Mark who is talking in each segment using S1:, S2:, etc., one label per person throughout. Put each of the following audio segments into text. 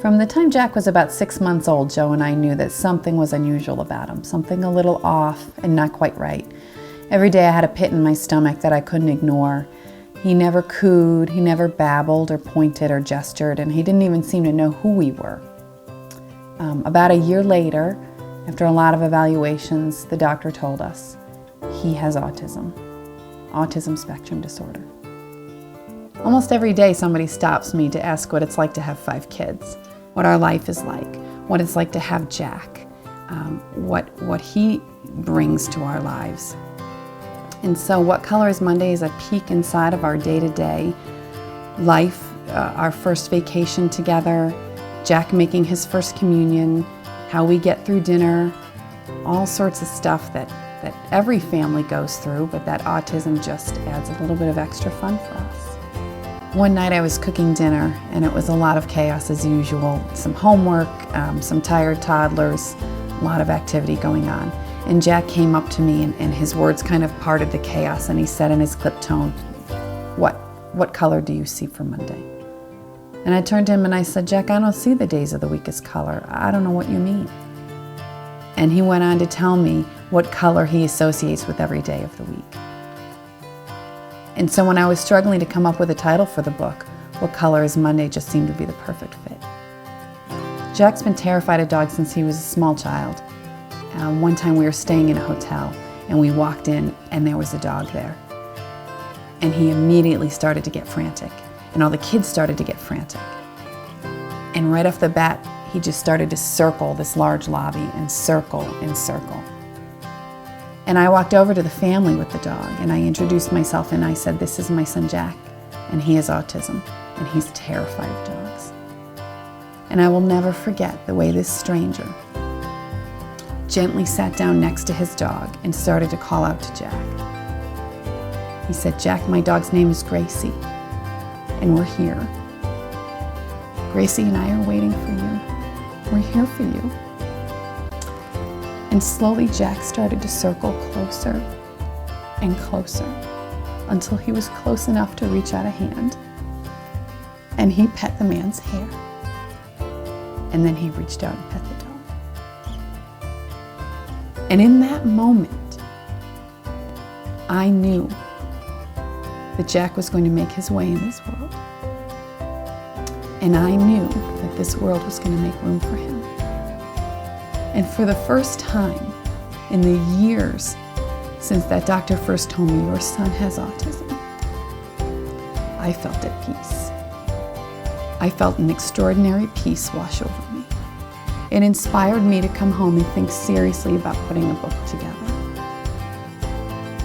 S1: From the time Jack was about 6 months old, Joe and I knew that something was unusual about him, something a little off and not quite right. Every day I had a pit in my stomach that I couldn't ignore. He never cooed, he never babbled or pointed or gestured, and he didn't even seem to know who we were. About a year later, after a lot of evaluations, the doctor told us he has autism spectrum disorder. Almost every day somebody stops me to ask what it's like to have 5 kids, what our life is like, what it's like to have Jack, what he brings to our lives. And so What Color is Monday is a peek inside of our day-to-day life, our first vacation together, Jack making his first communion, how we get through dinner, all sorts of stuff that every family goes through, but that autism just adds a little bit of extra fun for us. One night I was cooking dinner and it was a lot of chaos as usual. Some homework, some tired toddlers, a lot of activity going on. And Jack came up to me and his words kind of parted the chaos and he said in his clipped tone, what color do you see for Monday? And I turned to him and I said, Jack, I don't see the days of the week as color. I don't know what you mean. And he went on to tell me what color he associates with every day of the week. And so when I was struggling to come up with a title for the book, What Color is Monday just seemed to be the perfect fit. Jack's been terrified of dogs since he was a small child. One time we were staying in a hotel and we walked in and there was a dog there. And he immediately started to get frantic. And all the kids started to get frantic. And right off the bat, he just started to circle this large lobby and circle and circle. And I walked over to the family with the dog and I introduced myself and I said, this is my son Jack, and he has autism and he's terrified of dogs. And I will never forget the way this stranger gently sat down next to his dog and started to call out to Jack. He said, Jack, my dog's name is Gracie. And we're here. Gracie and I are waiting for you. We're here for you. And slowly Jack started to circle closer and closer until he was close enough to reach out a hand. And he pet the man's hair. And then he reached out and pet the dog. And in that moment, I knew that Jack was going to make his way in this world. And I knew that this world was going to make room for him. And for the first time in the years since that doctor first told me your son has autism, I felt at peace. I felt an extraordinary peace wash over me. It inspired me to come home and think seriously about putting a book together.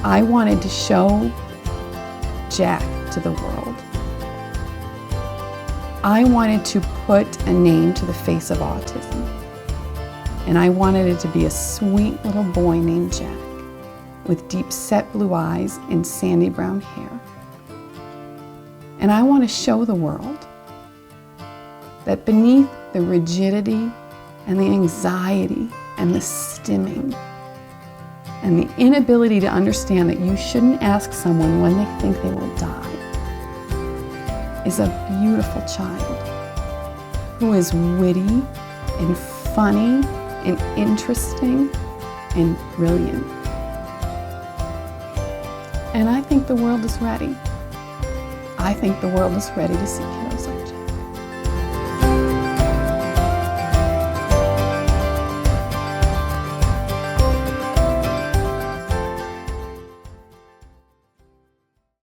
S1: I wanted to show Jack to the world. I wanted to put a name to the face of autism. And I wanted it to be a sweet little boy named Jack with deep set blue eyes and sandy brown hair. And I want to show the world that beneath the rigidity and the anxiety and the stimming and the inability to understand that you shouldn't ask someone when they think they will die is a beautiful child who is witty and funny and interesting and brilliant. And I think the world is ready. I think the world is ready to see Carrie.